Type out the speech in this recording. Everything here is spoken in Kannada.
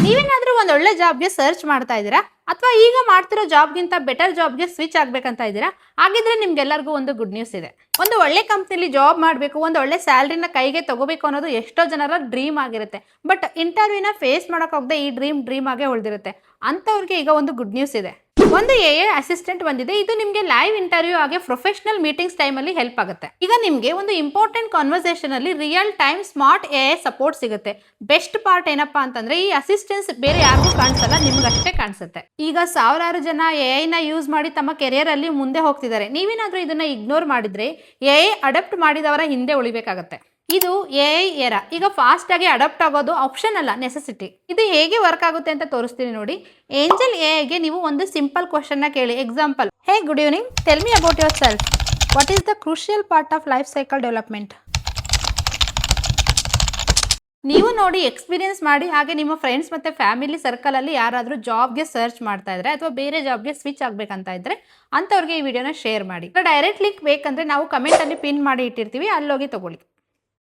ನೀವೇನಾದ್ರೂ ಒಂದು ಒಳ್ಳೆ ಜಾಬ್ಗೆ ಸರ್ಚ್ ಮಾಡ್ತಾ ಇದ್ದೀರಾ ಅಥವಾ ಈಗ ಮಾಡ್ತಿರೋ ಜಾಬ್ಗಿಂತ ಬೆಟರ್ ಜಾಬ್ಗೆ ಸ್ವಿಚ್ ಆಗ್ಬೇಕಂತ ಇದ್ದೀರಾ? ಹಾಗಿದ್ರೆ ನಿಮ್ಗೆಲ್ಲರಿಗೂ ಒಂದು ಗುಡ್ ನ್ಯೂಸ್ ಇದೆ. ಒಂದು ಒಳ್ಳೆ ಕಂಪ್ನಿಲಿ ಜಾಬ್ ಮಾಡಬೇಕು, ಒಂದು ಒಳ್ಳೆ ಸ್ಯಾಲ್ರಿನ ಕೈಗೆ ತಗೋಬೇಕು ಅನ್ನೋದು ಎಷ್ಟೋ ಜನರ ಡ್ರೀಮ್ ಆಗಿರುತ್ತೆ. ಬಟ್ ಇಂಟರ್ವ್ಯೂನ ಫೇಸ್ ಮಾಡೋಕ್ಕಾಗದೆ ಈ ಡ್ರೀಮ್ ಆಗೇ ಉಳಿದಿರುತ್ತೆ. ಅಂಥವ್ರಿಗೆ ಈಗ ಒಂದು ಗುಡ್ ನ್ಯೂಸ್ ಇದೆ. ಒಂದು AI ಅಸಿಸ್ಟೆಂಟ್ ಬಂದಿದೆ. ಇದು ನಿಮಗೆ ಲೈವ್ ಇಂಟರ್ವ್ಯೂ ಹಾಗೆ ಪ್ರೊಫೆಷನಲ್ ಮೀಟಿಂಗ್ಸ್ ಟೈಮಲ್ಲಿ ಹೆಲ್ಪ್ ಆಗುತ್ತೆ. ಈಗ ನಿಮಗೆ ಒಂದು ಇಂಪಾರ್ಟೆಂಟ್ ಕಾನ್ವರ್ಸೇಷನ್ ಅಲ್ಲಿ real time smart AI support ಸಿಗುತ್ತೆ. ಬೆಸ್ಟ್ ಪಾರ್ಟ್ ಏನಪ್ಪಾ ಅಂತಂದ್ರೆ ಈ ಅಸಿಸ್ಟೆನ್ಸ್ ಬೇರೆ ಯಾರಿಗೂ ಕಾಣಿಸಲ್ಲ, ನಿಮ್ಗಷ್ಟೇ ಕಾಣಿಸುತ್ತೆ. ಈಗ ಸಾವಿರಾರು ಜನ AI ನ ಯೂಸ್ ಮಾಡಿ ತಮ್ಮ ಕೆರಿಯರ್ ಅಲ್ಲಿ ಮುಂದೆ ಹೋಗ್ತಿದ್ದಾರೆ. ನೀವೇನಾದ್ರೂ ಇದನ್ನ ಇಗ್ನೋರ್ ಮಾಡಿದ್ರೆ AI ಅಡಾಪ್ಟ್ ಮಾಡಿದವರ ಹಿಂದೆ ಉಳಿಬೇಕಾಗತ್ತೆ. ಇದು AI ಎರಾ. ಈಗ ಫಾಸ್ಟ್ ಆಗಿ ಅಡಾಪ್ಟ್ ಆಗೋದು ಆಪ್ಷನ್ ಅಲ್ಲ, ನೆಸೆಸಿಟಿ. ಇದು ಹೇಗೆ ವರ್ಕ್ ಆಗುತ್ತೆ ಅಂತ ತೋರಿಸ್ತೀನಿ ನೋಡಿ. ಏಂಜಲ್ AIಗೆ ನೀವು ಒಂದು ಸಿಂಪಲ್ ಕ್ವಶನ್ ನ ಕೇಳಿ. Example, hey good evening, tell me about yourself. What is the crucial part of life cycle development? ನೀವು ನೋಡಿ ಎಕ್ಸ್ಪೀರಿಯನ್ಸ್ ಮಾಡಿ ಹಾಗೆ ನಿಮ್ಮ ಫ್ರೆಂಡ್ಸ್ ಮತ್ತೆ ಫ್ಯಾಮಿಲಿ ಸರ್ಕಲ್ ಅಲ್ಲಿ ಯಾರಾದರೂ ಜಾಬ್ಗೆ ಸರ್ಚ್ ಮಾಡ್ತಾ ಇದ್ರೆ ಅಥವಾ ಬೇರೆ ಜಾಬ್ಗೆ ಸ್ವಿಚ್ ಆಗ್ಬೇಕಂತ ಇದ್ರೆ ಅಂಥವ್ರಿಗೆ ಈ ವಿಡಿಯೋನ ಶೇರ್ ಮಾಡಿ. ಡೈರೆಕ್ಟ್ ಲಿಂಕ್ ಬೇಕಂದ್ರೆ ನಾವು ಕಮೆಂಟ್ ಅಲ್ಲಿ ಪಿನ್ ಮಾಡಿ ಇಟ್ಟಿರ್ತೀವಿ, ಅಲ್ಲೋಗಿ ತಗೊಳ್ಳಿ.